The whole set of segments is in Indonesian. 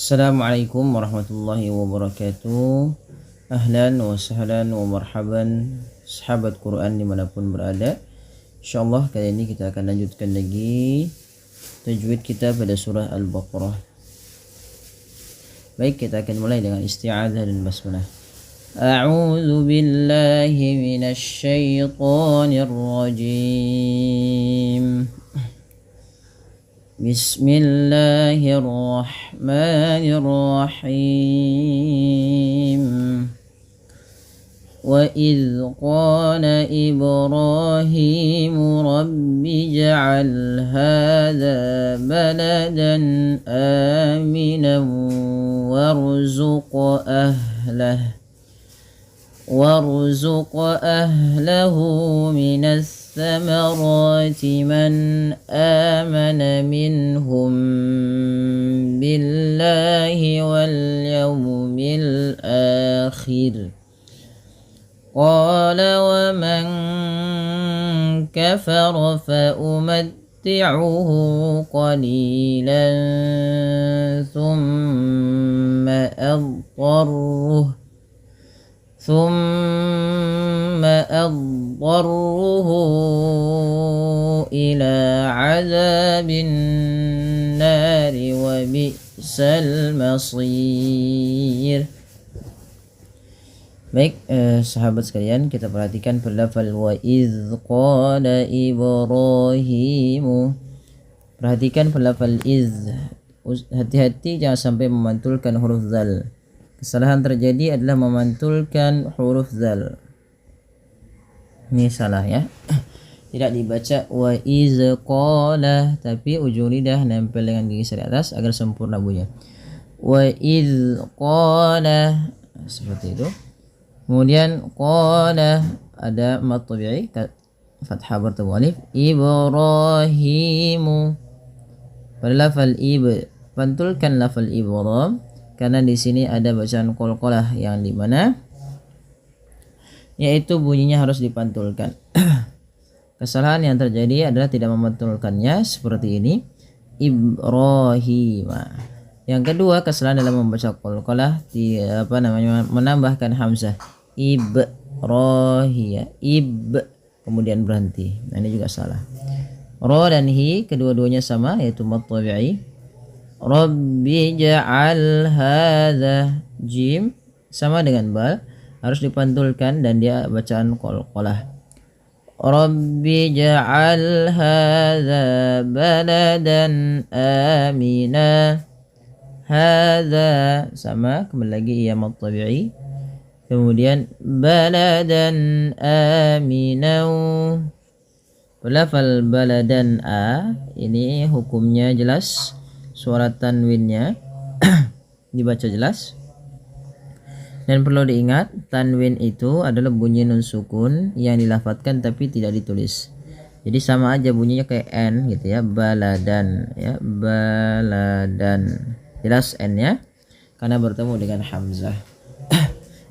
Assalamualaikum warahmatullahi wabarakatuh. Ahlan wa sahlan wa marhaban sahabat Quran dimanapun berada. InsyaAllah kali ini kita akan lanjutkan lagi tajwid kita pada surah Al-Baqarah. Baik, kita akan mulai dengan isti'adzah dan basmalah. A'udzu billahi minasy syaithanir rajim. Bismillahirrahmanirrahim. Wa idh qala Ibrahimu Rabbi ij'al hadha baladan aminan warzuq ahlahu minas الثمرات من آمن منهم بالله واليوم الآخر قال ومن كفر فأمتعه قليلا ثم أضطره إلى عذاب النار وبئس المصير. Baik, sahabat sekalian, kita perhatikan pada lafal wa idz qala Ibrahimu. Perhatikan pada lafal idz. Hati-hati jangan sampai memantulkan huruf zal. Kesalahan terjadi adalah memantulkan huruf zal. Ini salah ya. Tidak dibaca wa iz qala, tapi ujung lidah nempel dengan gigi di atas agar sempurna bunyinya. Wa iz qala, seperti itu. Kemudian qala ada mad tabi'i, fathah bertemu alif. Ibrahimu. Pada lafal pantulkan lafal ibram, karena di sini ada bacaan qalqalah yang di mana yaitu bunyinya harus dipantulkan. Kesalahan yang terjadi adalah tidak memantulkannya seperti ini, Ibrahima. Yang kedua, kesalahan dalam membaca qalqalah menambahkan hamzah Ibrahia, kemudian berhenti. Nah, ini juga salah. Ra dan hi kedua-duanya sama, yaitu mad tabi'i. Rabbi ja'al hadha, jim sama dengan bal, harus dipantulkan dan dia bacaan qalqalah. Rabbi ja'al hadha baladan amina. Hadha sama, kembali lagi ia mad tabi'i. Kemudian baladan aminau. Lafal baladan a ini hukumnya jelas. Suara tanwinnya dibaca jelas, dan perlu diingat tanwin itu adalah bunyi nun sukun yang dilafadzkan tapi tidak ditulis. Jadi sama aja bunyinya kayak n gitu ya, baladan ya, baladan. Jelas n-nya karena bertemu dengan hamzah.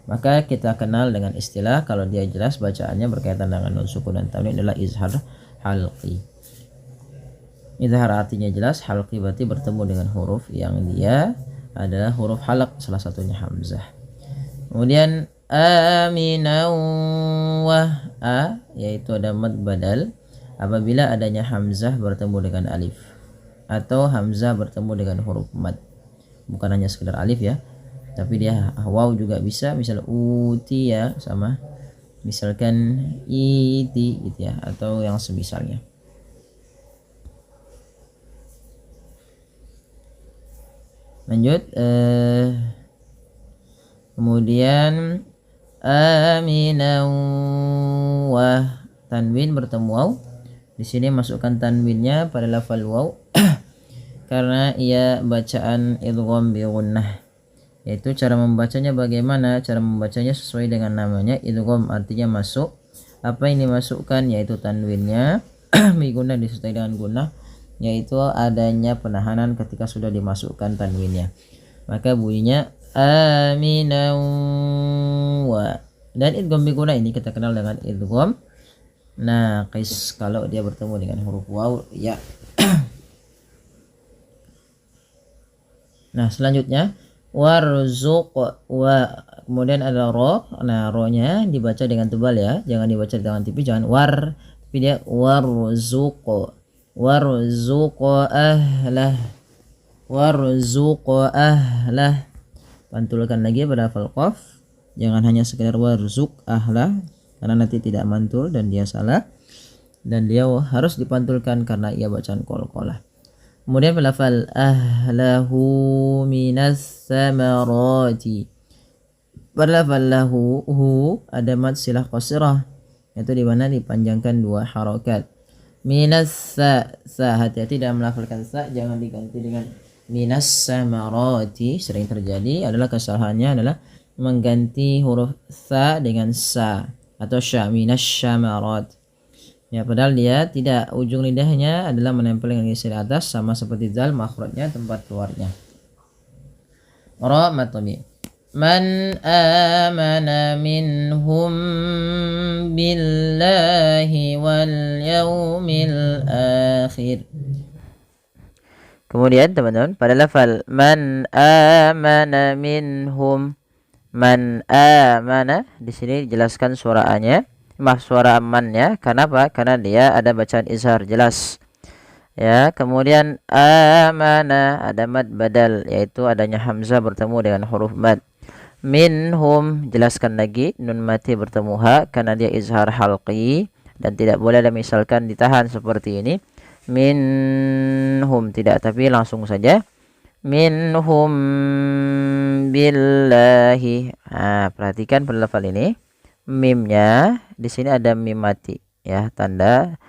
Maka kita kenal dengan istilah kalau dia jelas bacaannya berkaitan dengan nun sukun dan tanwin adalah izhar halqi. Izhar artinya jelas, halqi berarti bertemu dengan huruf yang dia adalah huruf halq, salah satunya hamzah. Kemudian aminau wa a, yaitu ada mad badal apabila adanya hamzah bertemu dengan alif atau hamzah bertemu dengan huruf mad. Bukan hanya sekedar alif ya, tapi dia waw juga bisa, misal uti ya sama, misalkan iti gitu ya, atau yang semisalnya. Lanjut, kemudian aminau wa, tanwin bertemu waw. Di sini masukkan tanwinnya pada lafal waw karena ia bacaan idgham bi gunnah. Yaitu cara membacanya bagaimana? Cara membacanya sesuai dengan namanya, idgham artinya masuk. Apa yang dimasukkan? Yaitu tanwinnya bi gunnah disertai dengan gunnah, yaitu adanya penahanan ketika sudah dimasukkan tanwinnya. Maka bunyinya aminau wa. Dan idgham bi gunnah ini kita kenal dengan idgham naqis kalau dia bertemu dengan huruf waw ya. Nah, selanjutnya warzuq wa, kemudian ada ro. Nah, ro-nya dibaca dengan tebal ya, jangan dibaca dengan tipis, jangan war, tapi dia warzuq. Warzuq ahlah. Warzuq ahlah. Pantulkan lagi pada hafal qaf. Jangan hanya sekedar warzuq ahlah, karena nanti tidak mantul dan dia salah. Dan dia harus dipantulkan karena ia bacaan qalqalah. Kemudian pelafal ahlahu minas samarati. Pada lafal lahu, ada mad silah qasirah, yaitu di mana dipanjangkan 2 harokat. Minas sa, hati-hati dalam melafalkan sa, jangan diganti dengan minas samarati. Sering terjadi adalah kesalahannya adalah mengganti huruf sa dengan sa atau sya, minas syamarat. Ya, padahal dia tidak, ujung lidahnya adalah menempel dengan lisan atas sama seperti zal, makhrajnya tempat keluarnya. Ra matabi. Man amana minhum billahi wal yaumil akhir. Kemudian teman-teman pada lafal man amana minhum, man amana di sini dijelaskan suara a-nya, suara amannya. Kenapa? Karena dia ada bacaan izhar jelas. Ya, kemudian amana ada mad badal, yaitu adanya hamzah bertemu dengan huruf mad. Minhum, jelaskan lagi nun mati bertemu ha karena dia izhar halqi dan tidak boleh ada misalkan ditahan seperti ini. Minhum tidak, tapi langsung saja minhum billahi. Nah, perhatikan pada lafal ini. Mimnya di sini ada mim mati ya, tanda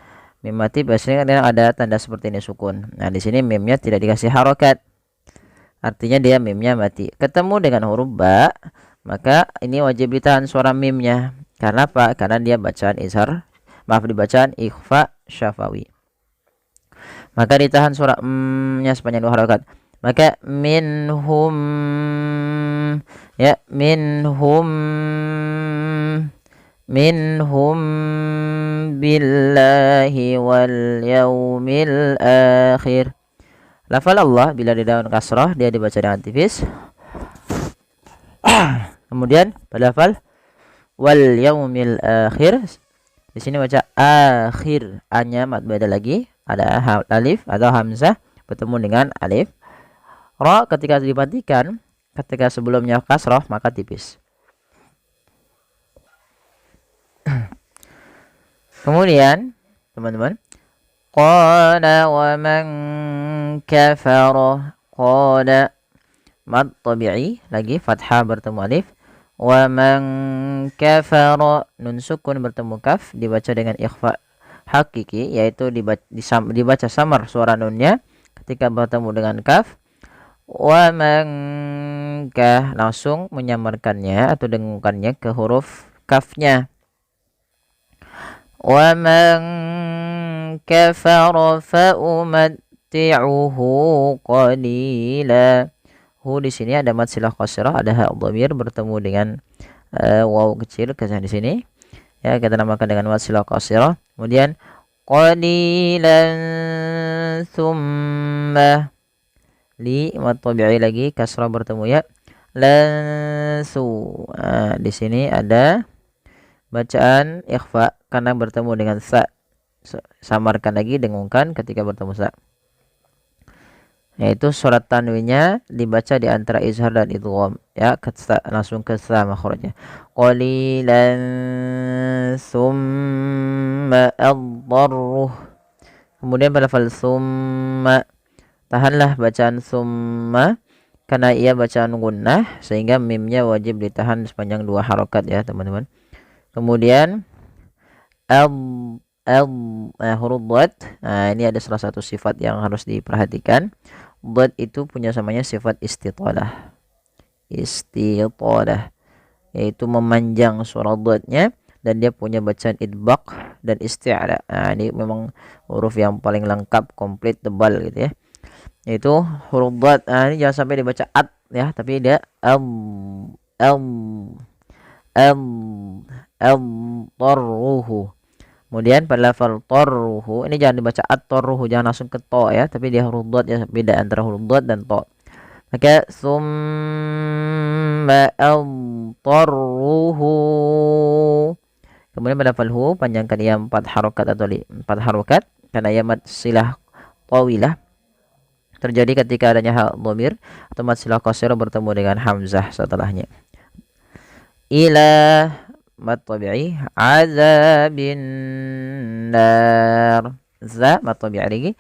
mim mati biasanya kadang ada tanda seperti ini sukun. Nah, di sini mimnya tidak dikasih harokat, artinya dia mimnya mati. Ketemu dengan huruf ba, maka ini wajib ditahan suara mimnya. Karena apa? Karena dia bacaan izhar, maaf, dibacaan ikhfa syafawi. Maka ditahan suara nya sepanjang 2 harokat. Maka minhum, ya, minhum billahi wal yaumil akhir. Lafal Allah bila di daun kasrah dia dibaca dengan tipis. Kemudian pada lafal wal yaumil akhir di sini baca akhir, a-nya mad badal lagi, ada alif atau hamzah bertemu dengan alif. Ra ketika dimatikan, ketika sebelumnya kasrah maka tipis. Kemudian teman-teman, qala wa man kafara, qala mad tabi'i lagi, fathah bertemu alif. Wa man kafara, nun sukun bertemu kaf, dibaca dengan ikhfa hakiki, yaitu dibaca samar suara nunnya ketika bertemu dengan kaf. Wa man kah, langsung menyamarkannya atau dengungkannya ke huruf kafnya. Wa man kafara fa umatti'uhu qalila. Hu di sini ada mad silah qasirah, ada ha dhamir bertemu dengan waw kecil ke di sini. Ya, kita namakan dengan mad silah qasirah. Kemudian qalilan thumma, li mad tabi'i lagi kasrah bertemu ya. Lansu. Nah, di sini ada bacaan ikhfa karena bertemu dengan sa. Samarkan lagi, dengungkan ketika bertemu sa. Yaitu surat tanwinnya dibaca di antara izhar dan idgham ya, langsung ke sa makhrajnya. Qalilan summa ad-darruh. Kemudian pada lafal summa, tahanlah bacaan summa karena ia bacaan gunnah sehingga mimnya wajib ditahan sepanjang 2 harokat ya teman-teman. Kemudian huruf dhad. Nah, ini ada salah satu sifat yang harus diperhatikan. Dhad itu punya samanya sifat istitalah. Istitalah yaitu memanjang suara dhadnya, dan dia punya bacaan idbaq dan isti'la. Nah, ini memang huruf yang paling lengkap, komplit, tebal gitu ya. Yaitu huruf dhad. Nah, ini jangan sampai dibaca at ya, tapi dia tarruhu. Kemudian pada lafal tarruhu ini jangan dibaca at-tarruhu, jangan langsung ke to ya, tapi dia huruf dhad ya, beda antara huruf dhad dan to. Maka summa adtarruhu. Kemudian pada falhu panjangkan ia 4 harokat atau 4 harokat karena ia mad silah tawilah terjadi ketika adanya hal dhamir atau mad silah qasirah bertemu dengan hamzah setelahnya. Ila mad tabi'i azabin nar. Za mad tabi'i lagi.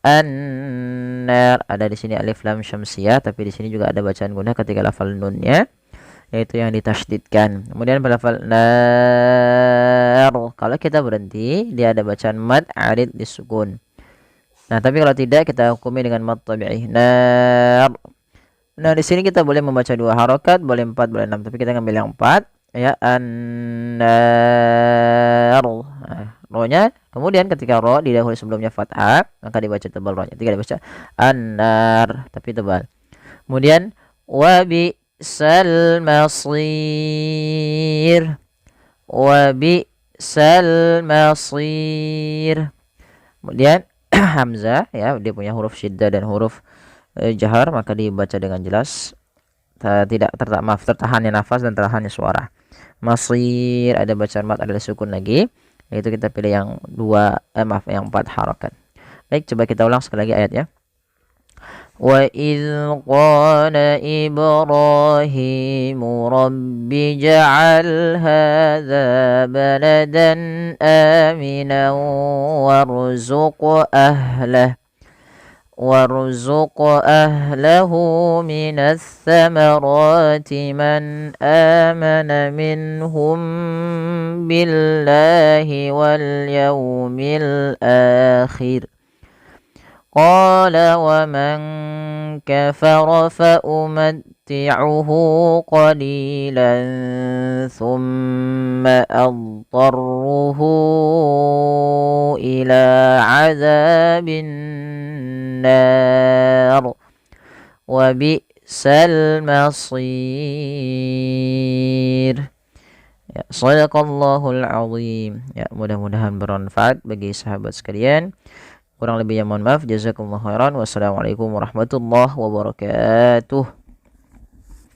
An-nar, ada di sini alif lam syamsiyah, tapi di sini juga ada bacaan gundah ketika lafal nunnya, yaitu yang ditasydidkan. Kemudian pada lafal nar, kalau kita berhenti dia ada bacaan mad arid disukun. Nah, tapi kalau tidak kita hukumi dengan mad tabi'i nar. Nah, di sini kita boleh membaca 2 harokat, boleh 4, boleh 6, tapi kita ngambil yang 4 ya, an-nar. Nah, ro-nya kemudian ketika ro didahului sebelumnya fathah maka dibaca tebal ro-nya, tidak dibaca an-nar tapi tebal. Kemudian wa bi'sal masir, wa bi'sal masir. Kemudian hamzah ya, dia punya huruf syiddah dan huruf jahar, maka dibaca dengan jelas, tidak tertahannya nafas dan tertahannya suara. Masir ada bacaan mat, ada sukun lagi, yaitu kita pilih yang 4 harokat. Baik, coba kita ulang sekali lagi ayatnya. Wa idh qala Ibrahimu rabbi ja'al hadha baladan aminan warzuq أهله من الثمرات من آمن منهم بالله واليوم الآخر قال ومن كفر فأمتعه قليلا ثم أضطره إلى عذاب النار وبئس المصير. Ya, Shadaqallahul azim. Ya, mudah-mudahan bermanfaat bagi sahabat sekalian. Kurang lebihnya mohon maaf. Jazakumullah khairan. Wassalamualaikum warahmatullahi wabarakatuh.